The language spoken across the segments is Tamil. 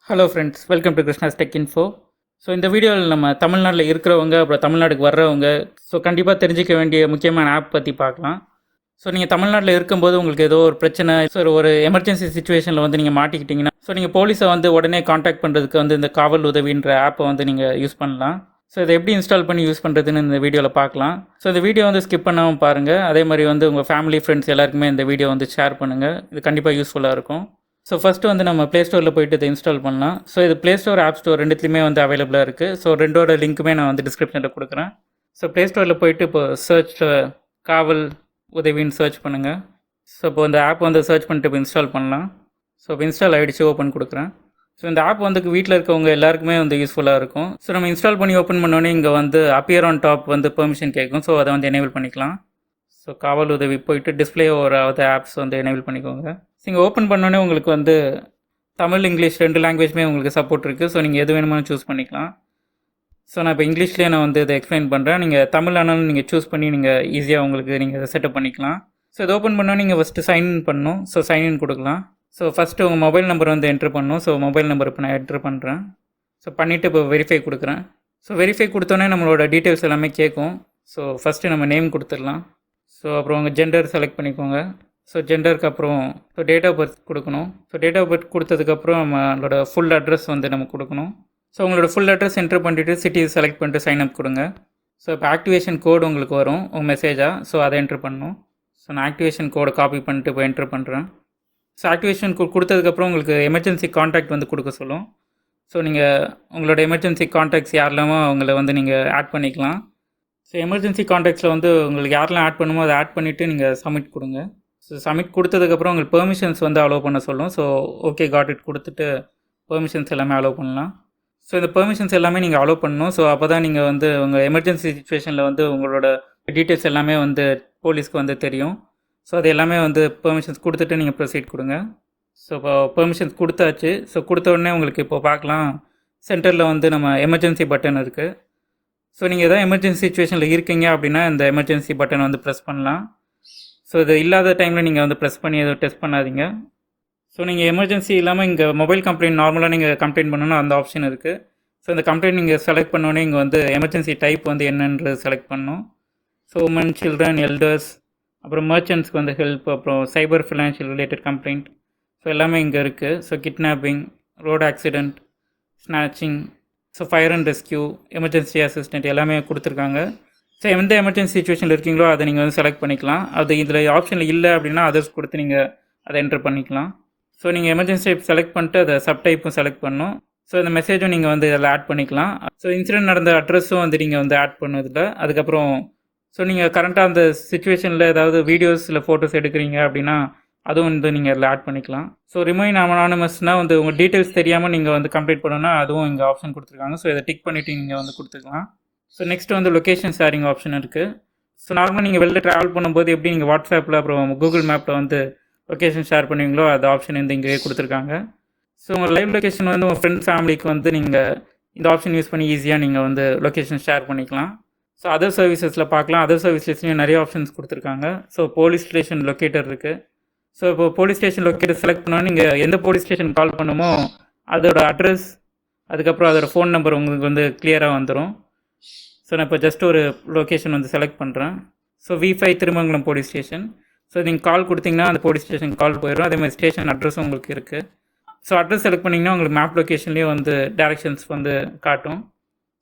Hello friends, welcome to krishnastechinfo. So இந்த வீடியோவில் நம்ம தமிழ்நாட்டில் இருக்கிறவங்க அப்புறம் தமிழ்நாட்டுக்கு வர்றவங்க கண்டிப்பாக தெரிஞ்சிக்க வேண்டிய முக்கியமான ஆப் பற்றி பார்க்கலாம். ஸோ நீங்கள் தமிழ்நாட்டில் இருக்கும்போது உங்களுக்கு ஏதோ ஒரு பிரச்சனை, ஒரு எமர்ஜென்சி சுச்சுவேஷனில் வந்து நீங்கள் மாட்டிக்கிட்டிங்கன்னா நீங்கள் போலீஸை வந்து உடனே காண்டாக்ட் பண்ணுறதுக்கு வந்து இந்த காவல் உதவின்ற ஆப்பை வந்து நீங்கள் யூஸ் பண்ணலாம். ஸோ இதை எப்படி இன்ஸ்டால் பண்ணி யூஸ் பண்ணுறதுன்னு இந்த வீடியோவில் பார்க்கலாம். ஸோ இந்த வீடியோ வந்து ஸ்கிப் பண்ணாமல் பாருங்கள். அதே மாதிரி வந்து உங்கள் ஃபேமிலி ஃப்ரெண்ட்ஸ் எல்லாருக்குமே இந்த வீடியோ வந்து ஷேர் பண்ணுங்கள். இது கண்டிப்பாக யூஸ்ஃபுல்லாக இருக்கும். ஸோ ஃபஸ்ட்டு வந்து நம்ம ப்ளே ஸ்டோரில் போய்ட்டு இதை இன்ஸ்டால் பண்ணலாம். ஸோ இது ப்ளே ஸ்டோர், ஆப் ஸ்டோர் ரெண்டுத்துலேயுமே வந்து அவைலபிளாக இருக்குது. ஸோ ரெண்டோட லிங்க்குமே நான் வந்து டிஸ்கிரிப்ஷனில் கொடுக்குறேன். ஸோ ப்ளே ஸ்டோரில் போய்ட்டு இப்போ சர்ச்சில் காவல் உதவின்னு சர்ச் பண்ணுங்கள். ஸோ இப்போ இந்த ஆப் வந்து சர்ச் பண்ணிட்டு இப்போ இன்ஸ்டால் பண்ணலாம். ஸோ இப்போ இன்ஸ்டால் ஆகிடுச்சு, ஓப்பன் கொடுக்குறேன். ஸோ இந்த ஆப் வந்து வீட்டில் இருக்கவங்க எல்லாருக்குமே வந்து யூஸ்ஃபுல்லாக இருக்கும். ஸோ நம்ம இன்ஸ்டால் பண்ணி ஓப்பன் பண்ணோன்னே இங்கே வந்து அப்பியர் ஆன் டாப் வந்து பெர்மிஷன் கேட்கும். ஸோ அதை வந்து எனேபிள் பண்ணிக்கலாம். ஸோ காவல் உதவி போயிட்டு டிஸ்பிளே ஓவர் ஆகுது ஆப்ஸ் வந்து எனேபிள் பண்ணிக்கோங்க. ஸோ இங்கே ஓப்பன் பண்ணோன்னே உங்களுக்கு வந்து தமிழ், இங்கிலீஷ் ரெண்டு லாங்குவேஜ்மே உங்களுக்கு சப்போர்ட் இருக்குது. ஸோ நீங்கள் எது வேணுமானு சூஸ் பண்ணிக்கலாம். ஸோ நான் இப்போ இங்கிலீஷ்லேயே நான் வந்து இதை எக்ஸ்பிளைன் பண்ணுறேன். நீங்கள் தமிழ் ஆனாலும் நீங்கள் சூஸ் பண்ணி நீங்கள் ஈஸியாக உங்களுக்கு நீங்கள் இதை செட்டப் பண்ணிக்கலாம். ஸோ இது ஓப்பன் பண்ணோன்னே நீங்கள் ஃபஸ்ட்டு சைன்இன் பண்ணணும். ஸோ சைன்இன் கொடுக்கலாம். ஸோ ஃபஸ்ட்டு உங்கள் மொபைல் நம்பர் வந்து என்ட்ரு பண்ணணும். ஸோ மொபைல் நம்பர் இப்போ நான் என்ட்ரு பண்ணுறேன். ஸோ பண்ணிவிட்டு இப்போ வெரிஃபை கொடுக்குறேன். ஸோ வெரிஃபை கொடுத்தோன்னே நம்மளோட டீட்டெயில்ஸ் எல்லாமே கேட்கும். ஸோ ஃபஸ்ட்டு நம்ம நேம் கொடுத்துடலாம். ஸோ அப்புறம் உங்கள் ஜெண்டர் செலக்ட் பண்ணிக்கோங்க. ஸோ ஜெண்டருக்கு அப்புறம் டேட் ஆஃப் பர்த் கொடுக்கணும். ஸோ டேட் ஆஃப் பர்த் கொடுத்ததுக்கப்புறம் நம்மளோட ஃபுல் அட்ரஸ் வந்து நம்ம கொடுக்கணும். ஸோ உங்களோட ஃபுல் அட்ரஸ் என்ட்ரு பண்ணிவிட்டு சிட்டி செலக்ட் பண்ணிட்டு சைன் அப் கொடுங்க. ஸோ இப்போ ஆக்டிவேஷன் கோடு உங்களுக்கு வரும் உங்கள் மெசேஜாக. ஸோ அதை என்ட்ரு பண்ணணும். ஸோ நான் ஆக்டிவேஷன் கோடை காப்பி பண்ணிட்டு இப்போ என்ட்ரு பண்ணுறேன். ஸோ ஆக்டிவேஷன் கோட் கொடுத்ததுக்கப்புறம் உங்களுக்கு எமர்ஜென்சி காண்டாக்ட் வந்து கொடுக்க சொல்லும். ஸோ நீங்கள் உங்களோட எமர்ஜென்சி காண்டாக்ட்ஸ் யாரெல்லாமோ அவங்கள வந்து நீங்கள் ஆட் பண்ணிக்கலாம். ஸோ எமர்ஜென்சி காண்டாக்ட்ஸில் வந்து உங்களுக்கு யாரெல்லாம் ஆட் பண்ணுமோ அதை ஆட் பண்ணிவிட்டு நீங்கள் சப்மிட் கொடுங்க. ஸோ சப்மிட் கொடுத்ததுக்கப்புறம் உங்களுக்கு பெர்மிஷன்ஸ் வந்து அலோவ் பண்ண சொல்லும். ஸோ ஓகே காட் இட் கொடுத்துட்டு பெர்மிஷன்ஸ் எல்லாமே அலோவ் பண்ணலாம். ஸோ இந்த பெர்மிஷன்ஸ் எல்லாமே நீங்கள் அலோவ் பண்ணணும். ஸோ அப்போ தான் நீங்கள் வந்து உங்கள் எமர்ஜென்சி சுச்சுவேஷனில் வந்து உங்களோட டீட்டெயில்ஸ் எல்லாமே வந்து போலீஸ்க்கு வந்து தெரியும். ஸோ அது எல்லாமே வந்து பெர்மிஷன்ஸ் கொடுத்துட்டு நீங்கள் ப்ரொசீட் கொடுங்க. ஸோ இப்போ பெர்மிஷன்ஸ் கொடுத்தாச்சு. ஸோ கொடுத்த உடனே உங்களுக்கு இப்போ பார்க்கலாம் சென்டரில் வந்து நம்ம எமர்ஜென்சி பட்டன் இருக்குது. ஸோ நீங்கள் எதாவது எமர்ஜென்சி சுச்சுவேஷனில் இருக்கீங்க அப்படின்னா இந்த எமர்ஜென்சி பட்டன் வந்து ப்ரெஸ் பண்ணலாம். ஸோ இது இல்லாத டைமில் நீங்கள் வந்து ப்ரெஸ் பண்ணி எதுவும் டெஸ்ட் பண்ணாதீங்க. ஸோ நீங்கள் எமர்ஜென்சி இல்லாமல் இங்கே மொபைல் கம்ப்ளைண்ட் நார்மலாக நீங்கள் கம்ப்ளைண்ட் பண்ணணும்னா அந்த ஆப்ஷன் இருக்குது. ஸோ இந்த கம்ப்ளைண்ட் நீங்கள் செலக்ட் பண்ணோன்னே இங்கே வந்து எமர்ஜென்சி டைப் வந்து என்னன்றது செலக்ட் பண்ணணும். ஸோ உமன், சில்ட்ரன், எல்டர்ஸ், அப்புறம் மர்ச்சன்ட்ஸ்க்கு வந்து ஹெல்ப், அப்புறம் சைபர் ஃபினான்ஷியல் ரிலேட்டட் கம்ப்ளைண்ட், ஸோ எல்லாமே இங்கே இருக்குது. So kidnapping, road accident, snatching, so fire and rescue, emergency assistant எல்லாமே கொடுத்துருக்காங்க. ஸோ எந்த எமர்ஜென்சி சுச்சுவேஷனில் இருக்கீங்களோ அதை நீங்கள் வந்து செலக்ட் பண்ணிக்கலாம். அது இதில் ஆப்ஷனில் இல்லை அப்படின்னா அதர்ஸ் கொடுத்து நீங்கள் அதை என்ட்ரு பண்ணிக்கலாம். ஸோ நீங்கள் எமர்ஜென்சி டைப் செலக்ட் பண்ணிட்டு அதை சப் டைப்பும் செலக்ட் பண்ணணும். ஸோ இந்த மெசேஜும் நீங்கள் வந்து இதில் ஆட் பண்ணிக்கலாம். ஸோ இன்சிடென்ட் நடந்த அட்ரஸும் வந்து நீங்கள் வந்து ஆட் பண்ணுவதில்லை. அதுக்கப்புறம் நீங்கள் கரண்ட்டாக அந்த சுச்சுவேஷனில் ஏதாவது வீடியோஸ் இல்லை ஃபோட்டோஸ் எடுக்கிறீங்க அப்படின்னா அதுவும் வந்து நீங்கள் அதில் ஆட் பண்ணிக்கலாம். ஸோ ரிமைன் அனானமஸ்னால் வந்து உங்கள் டீட்டெயில்ஸ் தெரியாமல் நீங்கள் வந்து கம்ப்ளீட் பண்ணணும்னா அதுவும் இங்கே ஆப்ஷன் கொடுத்துருக்காங்க. ஸோ இதை டிக் பண்ணிவிட்டு நீங்கள் வந்து கொடுத்துக்கலாம். ஸோ நெக்ஸ்ட் வந்து லொக்கேஷன் ஷேரிங் ஆப்ஷன் இருக்குது. ஸோ நார்மலாக நீங்கள் வெளில ட்ராவல் பண்ணும்போது எப்படி நீங்கள் வாட்ஸ்அப்பில் அப்புறம் கூகுள் மேப்பில் வந்து லொக்கேஷன் ஷேர் பண்ணுவீங்களோ அது ஆப்ஷன் வந்து இங்கேயே கொடுத்துருக்காங்க. ஸோ உங்கள் லைவ் லொக்கேஷன் வந்து உங்கள் ஃப்ரெண்ட்ஸ் ஃபேமிலிக்கு வந்து நீங்கள் இந்த ஆப்ஷன் யூஸ் பண்ணி ஈஸியாக நீங்கள் வந்து லொக்கேஷன் ஷேர் பண்ணிக்கலாம். ஸோ அதர் சர்வீசஸில் பார்க்கலாம். அதர் சர்வீசஸ்லேயும் நிறைய ஆப்ஷன்ஸ் கொடுத்துருக்காங்க. ஸோ போலீஸ் ஸ்டேஷன் லொக்கேட்டர் இருக்குது. ஸோ இப்போ போலீஸ் ஸ்டேஷன் லொக்கேட்டர் செலக்ட் பண்ணோன்னா நீங்கள் எந்த போலீஸ் ஸ்டேஷன் கால் பண்ணுமோ அதோட அட்ரஸ், அதுக்கப்புறம் அதோட ஃபோன் நம்பர் உங்களுக்கு வந்து கிளியராக வந்துடும். ஸோ நான் இப்போ ஜஸ்ட் ஒரு லொக்கேஷன் வந்து செலக்ட் பண்ணுறேன். So V5 Thirumangalam police station. So நீங்கள் கால் கொடுத்தீங்கன்னா அந்த போலீஸ் ஸ்டேஷன் கால் போயிடும். அதே மாதிரி ஸ்டேஷன் அட்ரஸும் உங்களுக்கு இருக்குது. ஸோ அட்ரஸ் செலக்ட் பண்ணிங்கன்னா உங்களுக்கு மேப் லொக்கேஷன்லேயே வந்து டேரெக்ஷன்ஸ் வந்து காட்டும்.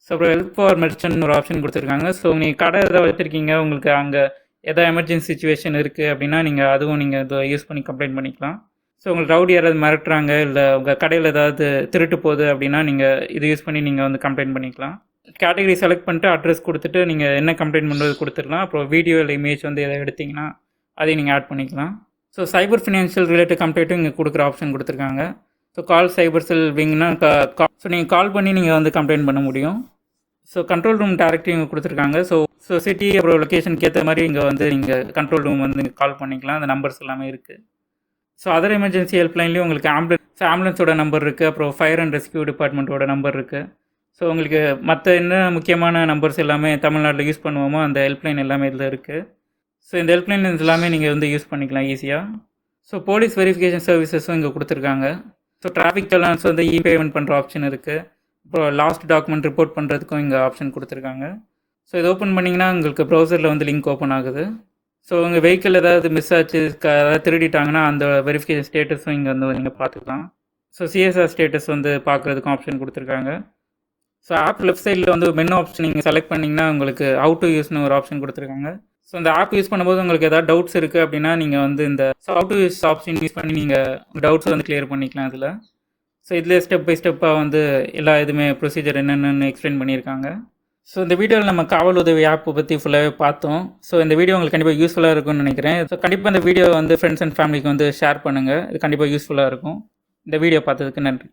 ஸோ அப்புறம் ஹெல்ப் ஃபார் மெர்ச்சன்ட் ஒரு ஆப்ஷன் கொடுத்துருக்காங்க. ஸோ நீங்கள் கடை எதாவது வச்சுருக்கீங்க, உங்களுக்கு அங்கே எதாவது எமர்ஜென்சி சுச்சுவேஷன் இருக்குது அப்படின்னா நீங்கள் அதுவும் நீங்கள் இதை யூஸ் பண்ணி கம்ப்ளைண்ட் பண்ணிக்கலாம். ஸோ உங்களுக்கு ரவுடி யாராவது மிரட்டுறாங்க இல்லை உங்கள் கடையில் ஏதாவது திருட்டு போகுது அப்படின்னா நீங்கள் இது யூஸ் பண்ணி நீங்கள் வந்து கம்ப்ளைண்ட் பண்ணிக்கலாம். கேட்டகரி செலக்ட் பண்ணிட்டு அட்ரஸ் கொடுத்துட்டு நீங்கள் என்ன கம்ப்ளைண்ட் பண்ணுறது கொடுத்துடலாம். அப்புறம் வீடியோ இல்லை இமேஜ் வந்து எதை எடுத்திங்கன்னா அதையும் நீங்கள் ஆட் பண்ணிக்கலாம். ஸோ சைபர் ஃபினான்ஷியல் ரிலேட்டட் கம்ப்ளைண்ட்டும் இங்கே கொடுக்குற ஆப்ஷன் கொடுத்துருக்காங்க. ஸோ கால் சைபர் செல் விங்னா ஸோ நீங்கள் கால் பண்ணி நீங்கள் வந்து கம்ப்ளைண்ட் பண்ண முடியும். ஸோ கண்ட்ரோல் ரூம் டேரக்டரி இங்கே கொடுத்துருக்காங்க. ஸோ சிட்டி அப்புறம் லொக்கேஷனுக்கு ஏற்ற மாதிரி இங்கே வந்து நீங்கள் கண்ட்ரோல் ரூம் வந்து நீங்கள் கால் பண்ணிக்கலாம். அந்த நம்பர்ஸ் எல்லாமே இருக்குது. ஸோ அதர் எமர்ஜென்சி ஹெல்ப்லைன்லேயும் உங்களுக்கு ஆம்புலன்ஸோட நம்பர் இருக்குது. அப்புறம் ஃபயர் அண்ட் ரெஸ்கியூ டிபார்ட்மெண்ட்டோட நம்பர் இருக்குது. ஸோ உங்களுக்கு மற்ற என்ன முக்கியமான நம்பர்ஸ் எல்லாமே தமிழ்நாட்டில் யூஸ் பண்ணுவோமோ அந்த ஹெல்ப்லைன் எல்லாமே இதில் இருக்குது. ஸோ இந்த ஹெல்ப்லைன் எல்லாமே நீங்கள் வந்து யூஸ் பண்ணிக்கலாம் ஈஸியாக. ஸோ போலீஸ் வெரிஃபிகேஷன் சர்வீசஸும் இங்கே கொடுத்துருக்காங்க. ஸோ டிராஃபிக் சலான்ஸ் வந்து பேமெண்ட் பண்ணுற ஆப்ஷன் இருக்குது. அப்புறம் லாஸ்ட் டாக்குமெண்ட் ரிப்போர்ட் பண்ணுறதுக்கும் இங்கே ஆப்ஷன் கொடுத்துருக்காங்க. ஸோ இது ஓப்பன் பண்ணிங்கன்னா உங்களுக்கு ப்ரௌசரில் வந்து லிங்க் ஓப்பன் ஆகுது. ஸோ உங்கள் வெஹிக்கிள் ஏதாவது மிஸ் ஆச்சு, ஏதாவது திருடிட்டாங்கன்னா அந்த வெரிஃபிகேஷன் ஸ்டேட்டஸும் இங்கே வந்து நீங்கள் பார்த்துக்கலாம். ஸோ சிஎஸ்ஆர் ஸ்டேட்டஸ் வந்து பார்க்குறதுக்கும் ஆப்ஷன் கொடுத்துருக்காங்க. ஸோ ஆப் லெஃப்ட் சைடில் வந்து மெனு ஆப்ஷன் நீங்கள் செலக்ட் பண்ணிங்கன்னா உங்களுக்கு ஹவு டு யூஸ்னு ஒரு ஆப்ஷன் கொடுத்துருக்காங்க. ஸோ இந்த ஆப் யூஸ் பண்ணும்போது உங்களுக்கு ஏதாவது டவுட்ஸ் இருக்குது அப்படின்னா நீங்கள் வந்து இந்த how to use option use பண்ணி நீங்கள் டவுட்ஸ் வந்து கிளியர் பண்ணிக்கலாம் இதில். ஸோ இதில் ஸ்டெப் பை ஸ்டெப்பாக வந்து எல்லா இதுவுமே ப்ரொசீஜர் என்னென்னு எக்ஸ்பிளைன் பண்ணியிருக்காங்க. ஸோ இந்த வீடியோவில் நம்ம காவல் உதவி ஆப்பை பற்றி ஃபுல்லாகவே பார்த்தோம். ஸோ இந்த வீடியோ உங்களுக்கு கண்டிப்பாக யூஸ்ஃபுல்லாக இருக்கும்னு நினைக்கிறேன். ஸோ கண்டிப்பாக இந்த வீடியோ வந்து ஃப்ரெண்ட்ஸ் அண்ட் ஃபேமிலிக்கு வந்து ஷேர் பண்ணுங்கள். இது கண்டிப்பாக யூஸ்ஃபுல்லாக இருக்கும். இந்த வீடியோ பார்த்ததுக்கு நன்றி.